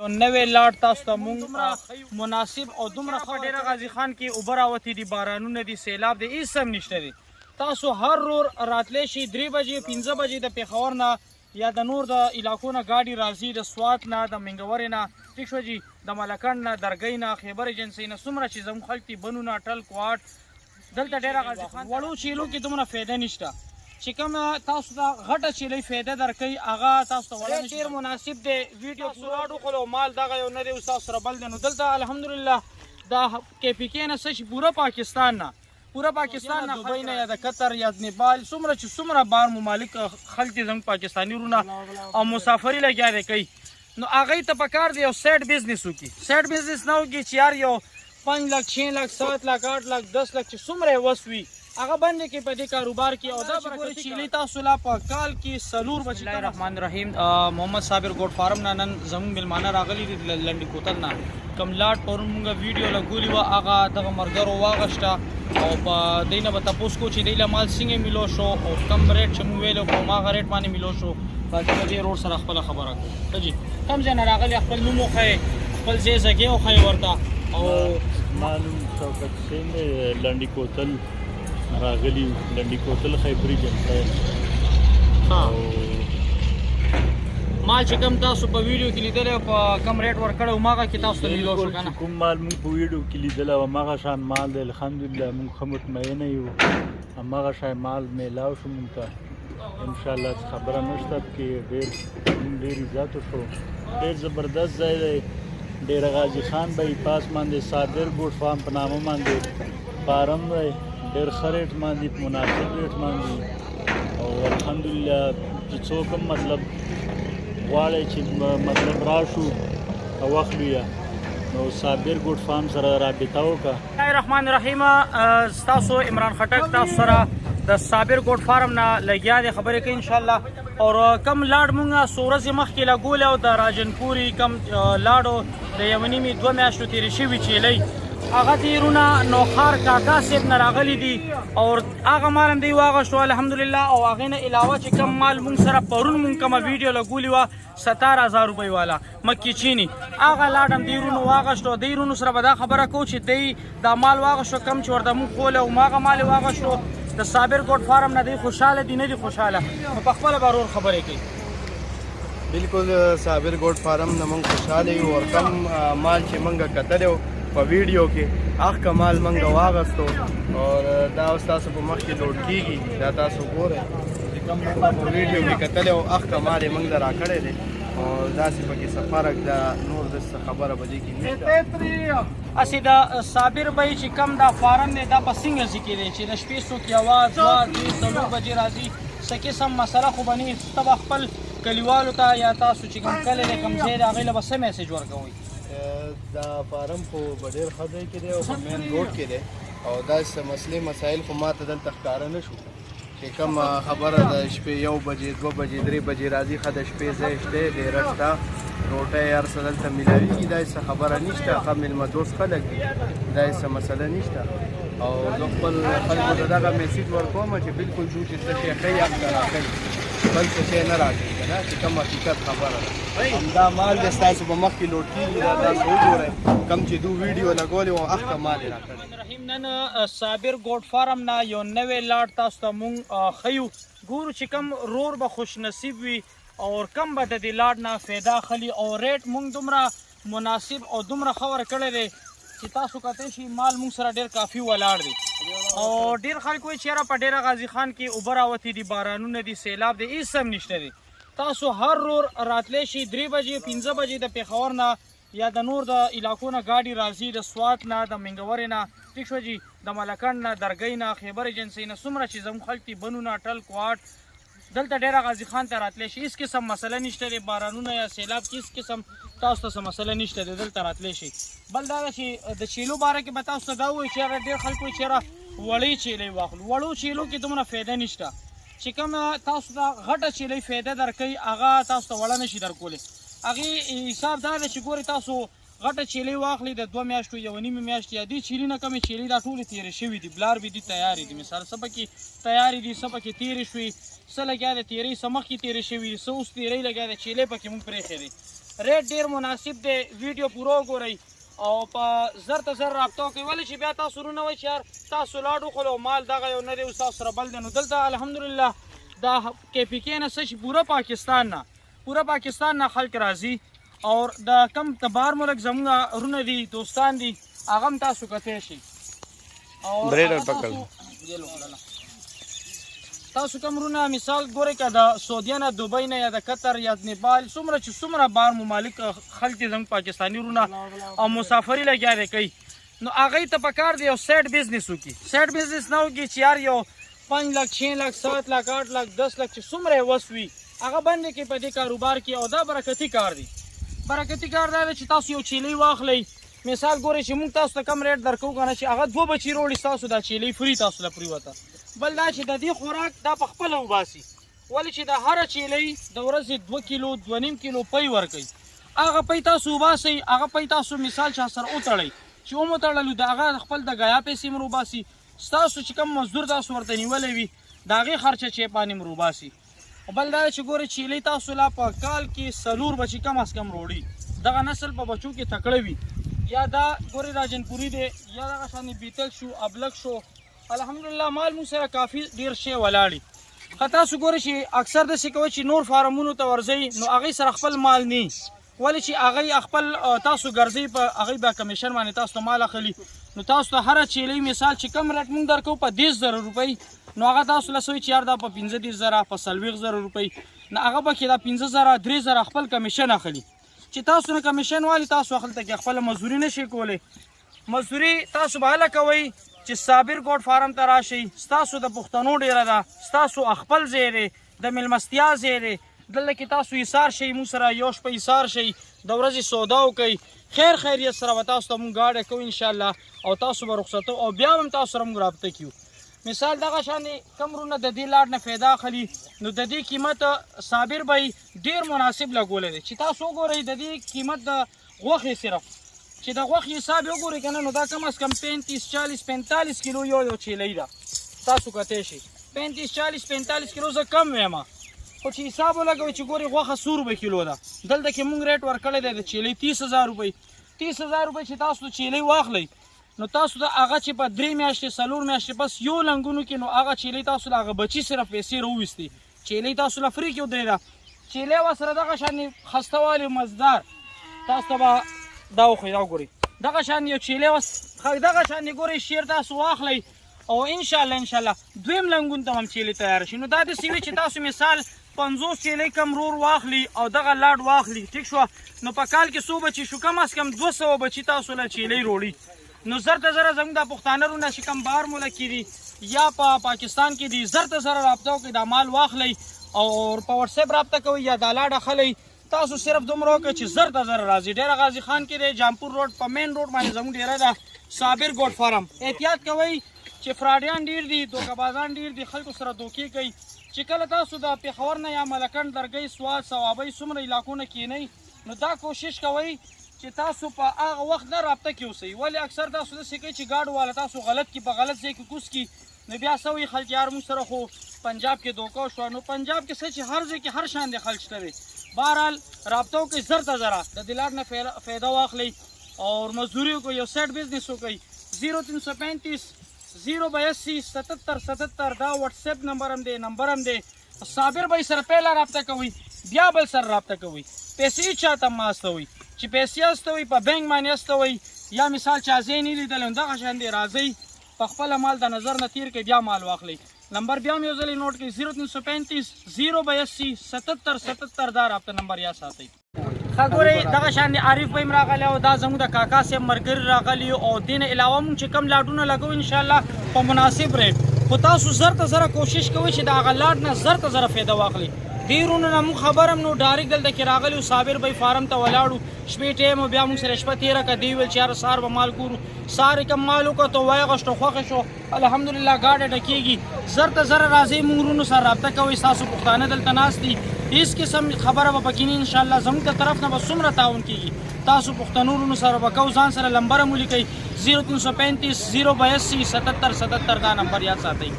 نوې لاټ تاسو ته مونږ مناسب او دومره ښه ډېره غازي خان کې اوبه راوتې دي، بارانونه دي، سیلاب دی، هېڅ هم نشته دی. تاسو هر رور راتلی شئ 3 بجې 15 بجې د پېښور نه یا د نور د علاقو نه ګاډي راځي، د سوات نه، د منګورې نه، ټیک شوه جي، د ملکنډ نه، درګۍ نه، خیبر ایجنسۍ نه، څومره چې زموږ خلک دي، بنونه، ټل، کوهاټ، دلته ډېره غازي خان وړو چیلو کې دومره فایده نشته. چې کومه تاسو ته غټه چیلۍ فایده درکوي هغه تاسو ته وړه ډېر مناسب دی. ویډیو سراټ وخلو مال دغه یو نه دی، اوس تاسو سره بل دی. نو دلته الحمدلله د کے پي کې نه څه شي پوره پاکستان نه دبۍ نه یا د قطر یا د نیپال څومره بار ممالک خلک دي زموږ پاکستاني وروڼه او مسافري لګیا دی کوي. نو هغوی ته پکار دی یو سایډ بزنس وکړي. سایډ بزنس نه وکړي چې یار یو 5 لک 6 لک 7 لک 8 لک 10 لک چې څومره یې وس وي هغه باندې کې په دې کاروبار کې. او دا چې ګورئ چیلۍ تاسو لا په کال کې 4 بسم الله الرحمن الرحیم. محمد صابر ګوډ فارم نه نن زموږ میلمانه راغلي دي لنډي کوتل نه. کوم لاټ پرون مونږ ویډیو لګولې وه هغه دغه ملګرو واغشته او په دی نه به تپوس کو چې دی له مال څنګه میلو شو او کم ریټ چې مونږ ویلو په هماغه ریټ باندې میلو شو. باقي به دې روډ سره خپله خبره کوو. ښه جي کوم ځای نه راغلي خپل نوم وښیئ، خپل ځای زګې وښیئ ورته. او ما نوم شوکت حسین دی، لنډي کوتل راغلي یو، لنډي کوتل خیبر ایجنسۍ. مال چې کوم تاسو په ویډیو کې لیدلی په کم ریټ ورکړی هماغه کې تاسو ته میلو شو که نه؟ کوم مال موږ په ویډیو کې لیدلی او هماغه شان مال دی. الحمدلله موږ ښه مطمئنه یو، هماغه شان مال میلاو شو موږ ته انشاءالله. خبره نشته پکې، ډېر عزت وشو، ډېر زبردست ځای دی. ډېر غازي خان بایپاس باندې صابر ګوډ فارم په نامه باندې فارم دی، ډېر ښه ریټ باندې، په مناسب ریټ باندې. او الحمدلله چې څوک هم مطلب غواړئ چې مطلب راشو او واخلو یې نو صابر ګوډ فارم سره رابطه وکړه. بسم الله الرحمن الرحیم. ستاسو عمران خټک تاسو سره د صابر ګوډ فارم نه لګیا دی خبرې کوي انشاءالله. او کم لاډ مونږ څو ورځې مخکې لګولې او د راجنپوري کم لاډو د یوې نیمې 2 میاشتو تېرې شوي چیلۍ هغه تیرونه نوخار کاکا صاحب نه راغلي دي او هغه مال هم دوی واغشتو الحمدلله. او هغې نه علاوه چې کم مال مونږ سره پرون مونږ کومه ویډیو لګولې وه 17,000 روپۍ والا مکې چینی هغه لاډ هم دوی رونو واغشتو. دوی رونو سره به دا خبره کوو چې دوی دا مال واغشتو کم چې ورته مونږ خوله او هماغه مال یې واغشتو. د صابر ګوډ فارم نه دوی خوشحاله دي نه دي خوشحاله؟ نو په خپله به رور خبرې کوي. بالکل صابر ګوډ فارم نه مونږ خوشحاله یو. او کم مال چې مونږ کتلی و په ویډیو کې هغه مال مونږ واغستو او دا اوس تاسو په مخ کې لوډ کېږي. دا تاسو ګورئ چې کوم مونږ په ویډیو کې کتلی و هغه مال یې مونږ له راکړی دی او داسې پکې څه فرق ده نور داسې خبره په دې کې نشته. هسې د صابر بی چې کم دا فارم دی دا په څنګه ځای کې دی چې د شپې څوک یوه 2 3 بجې راځي څه قسم مسله خو به نه ته به خپل کلیوالو ته یا تاسو چې کوم کلی دی کوم ځای دی هغوی له به څه میسیج ورکوئ؟ دا فارم خو په ډېر ښه ځای کې دی او په مین روډ کې دی او داسې مسلې مسایل خو ما ته دلته ښکاره نه شو چې کوم خبره د شپې 1 بجې 2 بجې 3 بجې راځي. ښه د شپې ځای شته، ډېره شته، روټۍ هر څه دلته میلاوېږي. داسې خبره نشته. ښه میلمه دوست خلک دي، داسې مسله نشته. او زه خپل خلکو ته دغه میسیج ورکوم چې بالکل جو چې څه شی ښایي هغه ته راکوي، بل څه شی نه راکوي که نه چې کوم حقیقت خبره ده. همدا مال دی ستاسو په مخ کې لوډ کېږي. دا تاسو وګورئ کوم چې دو ویډیو لګولې وه هغه مال یې راکړی. نن صابر ګوډ فارم نه یو نوی لاټ تاسو ته مونږ ښیو. ګورو چې کم رور به خوش نصیب وي او کم به د دې لاټ نه فایده اخلي او ریټ مونږ دومره مناسب او دومره ښه ورکړی دی چې تاسو کتی شي مال مونږ سره ډېر کافي ولاړ دی. او ډېر خلک وایي چې یاره په ډېره غازي خان کې اوبه راوتې دي، بارانونه دي، سیلاب دی، هېڅ هم نشته دی. تاسو هر رور راتلی شئ 3 بجې 15 بجې د پېښور نه یا د نور د علاقو نه ګاډي راځي، د سوات نه، د منګورې نه، ټیک شوه جي، د ملکنډ نه، درګۍ نه، خیبر ایجنسۍ نه، څومره چې زموږ خلک دي، بنونه، ټل، کوهاټ، دلته ډېره غازي خان ته راتلی شي. هېڅ قسم مسله نشته دی، بارانونه یا سیلاب کې هېڅ قسم تاسو ته څه مسله نشته دی، دلته راتلی شي. بل دا ده چې د چیلو باره کې به تاسو ته دا ووایي چې یاره ډېر خلک وایي چې یاره وړې چیلۍ واخلو. وړو چیلو کې دومره فایده نشته. چې کومه تاسو ته غټه چیلۍ فایده درکوي هغه تاسو ته وړه نشي درکولی. هغې حساب دا دی چې ګورئ تاسو غټه چیلۍ واخلئ د 2 میاشتو 1.5 میاشتې یا دې چیلي نه کمې چیلۍ دا ټولې تېرې شوي دي، بلار به دي تیارې دي. مثال څه پکې تیارې دي، څه پکې تېرې شوي، څه لګیا دی تېرۍ، څه مخکې تېرې شوي دي، څه اوس تېرۍ لګیا دی، چیلۍ پکې مونږ پرېښې دی. ریټ ډیر مناسب دی. ویډیو پوره وګورئ او په زر ته زر رابطه وکړئ. ولې چې بیا تاسو ورونه وایئ چې یار تاسو لاډ وخوړو مال دغه یو نه دی اوس تاسو سره بل دی. نو دلته الحمدلله دا KPK نه څه شي پوره پاکستان نه خلک راځي او د کم د بهر ملک زموږ ورونه دي دوستان دي هغه هم تاسو کتی شي. تاسو کوم ورونه مثال ګورئ که د سعودیه نه دوبۍ نه یا د قطر یا د نیپال څومره بهر ممالک خلک دي زموږ پاکستاني ورونه او مسافري لګیا دی کوي نو هغوی ته پکار دی یو سایډ بزنس وکړي. سایډ بزنس نه وکړي چې یار یو 5 لک 6 لک 7 لک 8 لک 10 لک چې څومره یې وس وي هغه بند کړي په دې کاروبار کې او دا برکتي کار دی. برکتي کار دا دی چې تاسو یو چیلۍ واخلئ مثال ګورئ چې موږ تاسو ته کم ریټ درکوو که نه چې هغه 2 بچي روړي ستاسو دا چیلۍ فری تاسو له پرېوته. بل دا چې د دې خوراک دا په خپله وباسي ولې چې د هره چیلۍ د ورځې 2 کیلو 2.5 کیلو پی ورکوي. هغه پی تاسو وباسئ هغه پی تاسو مثال چا سره وتړئ چې وموتړلو د هغه خپل د ګیا پیسې م وباسي. ستاسو چې کوم مزدور تاسو ورته نیولی وي د هغې خرچه چې باندې م وباسي. بل دا چې ګورئ چیلۍ تاسو لا په کال کې 4 بچي کم از کم روړي. دغه نسل په بچو کې تکړه وي یا دا ګورئ راجنپوري دی یا دغه شانې بیتل شو ابلک شو الحمدلله مال موږ سره کافي ډېر شی ولاړي. که تاسو ګورئ چې اکثر داسې کوئ چې نور فارمونو ته ورځئ نو هغوی سره خپل مال نه ولې چې هغوی خپل تاسو ګرځئ په هغوی به کمیشن باندې تاسو ته مال اخلي. نو تاسو ته هره چیلۍ مثال چې کم ریټ موږ درکوو په 10,000 روپۍ نو هغه تاسو له څه وي چې یار دا په 15,000 په 40,000 روپۍ نو هغه به کې دا 15,000 3,000 خپل کمیشن اخلي. چې تاسو نه کمیشن والي تاسو هلته کې خپله مزدوري نه شئ کولی. مزدوري تاسو به هله کوئ چې صابر ګوډ فارم ته راشئ. ستاسو د پښتنو ډیره ده ستاسو خپل ځای دی د میلمستیا ځای دی دلته کې تاسو ایثار شئ موږ سره یو شپه ایثار شئ د ورځې سودا وکئ خیر خیریت سره به تاسو ته موږ ګاډی کوو انشاءالله او تاسو به رخصتو او بیا هم تاسو سره موږ رابطه کیو. مثال دغه شانې کم ورونه د دې لاډ نه فایده اخلي نو د دې قیمت صابر به ډېر مناسب لګولی دی چې تاسو وګورئ د دې قیمت د غوښې صرف چې د غوښې حساب یې وګورئ که نه نو دا کم از کم 35 40 45 کیلو یو چیلۍ ده. تاسو کتی شئ 35 40 45 کیلو زه کم ویم خو چې حساب ولګوئ چې ګورئ غوښه 100 روپۍ کیلو ده. دلته کې موږ ریټ ورکړی دی د چیلۍ 30,000 روپۍ 30,000 روپۍ چې تاسو چیلۍ واخلئ نو تاسو ته هغه چې په 3 میاشتې 4 میاشتې بس یو لنګونو کې نو هغه چیلۍ تاسو له هغه بچي صرف پیسې راوویستې چیلۍ تاسو له فري کې ودرېده. چیلۍ ورسره دغه شانې خستهوالی مزدار تاسو ته به دا وښیي دا وګورئ دغه شان یو چیلۍ دغه شانې ګورئ شیر تاسو واخلئ او انشاءالله دویم لنګون ته هم چیلۍ تیاره شي. نو دا داسې وي چې تاسو مثال 50 چیلۍ کم رور واخلي او دغه لاډ واخلي ټیک شوه نو په کال کې څو بچي شو کم از کم 200 بچي تاسو له چیلۍ روړي. نو زر ته زره زموږ د پښتانه ورونه چې کم بهر ملک کې دي یا په پاکستان کې دي زر ته زره رابطه وکړئ دا مال واخلئ او په وټساپ رابطه کوئ یا دا لاډ اخلئ. تاسو صرف دومره وکړئ چې زر ته زره راځي. ډېره غازي خان کې دی جامپور روډ په مین روډ باندې زموږ ډیره ده صابر ګوډ فارم. احتیاط کوئ چې فراډیان ډېر دي دوکهبازان ډېر دي خلکو سره دوکې کوي. چې کله تاسو د پېښور نه یا ملکنډ درګۍ سوات صوابۍ څومره علاقو نه کینئ نو دا کوشش کوئ چې تاسو په هغه وخت نه رابطه کې اوسئ. ولې اکثر تاسو داسې کوئ چې ګاډو والا تاسو غلط کې په غلط ځای کې کوز کړي نو بیا څه وایي خلک یار موږ سره خو پنجاب کې دوکه وشوه. نو پنجاب کې څه چې هر ځای کې هر شان دی خلک شته دی. بهرحال رابطه وکړئ زر ته زره د دې لاډ نه فایده واخلئ او مزدوري وکړئ یو سایډ بزنس وکړئ. 0335 082 77 77 دا وټساپ نمبر هم دی صابر بھائی سره پهله رابطه کوئ بیا بل سره رابطه کوئ. پیسې چاته مه استوئ چې پیسې استوئ په بینک باندې استوئ یا مثال چا ځای نه لیدلی نو دغه شان دی راځئ په خپله مال د نظر نه تیر کړئ بیا مال واخلئ. نمبر بیا هم یو ځلې نوټ کړئ 0335 082 77 77 دا رابطه نمبر یا ساتئ. ښه ګورئ دغه شان دی عارف بھایم راغلی او دا زموږ د کاکا صاحب ملګري راغلي او دې نه علاوه موږ چې کم لاډونه لګوو انشاءالله په مناسب ریټ خو تاسو زر ته زره کوشش کوئ چې د هغه لاډ نه زر ته زره فایده واخلئ. ډېرونو نه موږ خبر هم نو ډایرکټ دلته کې راغلي صابر بھائی فارم ته ولاړو شپې ټایم او بیا موږ سره شپه تېره کړه دوی ویل چې یاره سهار به مال ګورو سهار یې کم مال وکړو وایغشتو خوښې شو الحمدلله ګاډی ډکېږي. زر ته زره راځئ موږ ورونو سره رابطه کوئ ستاسو پښتانه دلته ناست دي هېڅ قسم خبره به پکې نه انشاءالله زموږ د طرف نه به څومره تعاون کېږي تاسو پښتنو ورونو سره به کوو. ځان سره نمبر هم ولیکئ 0335 082 77 77 دا نمبر یاد ساتئ.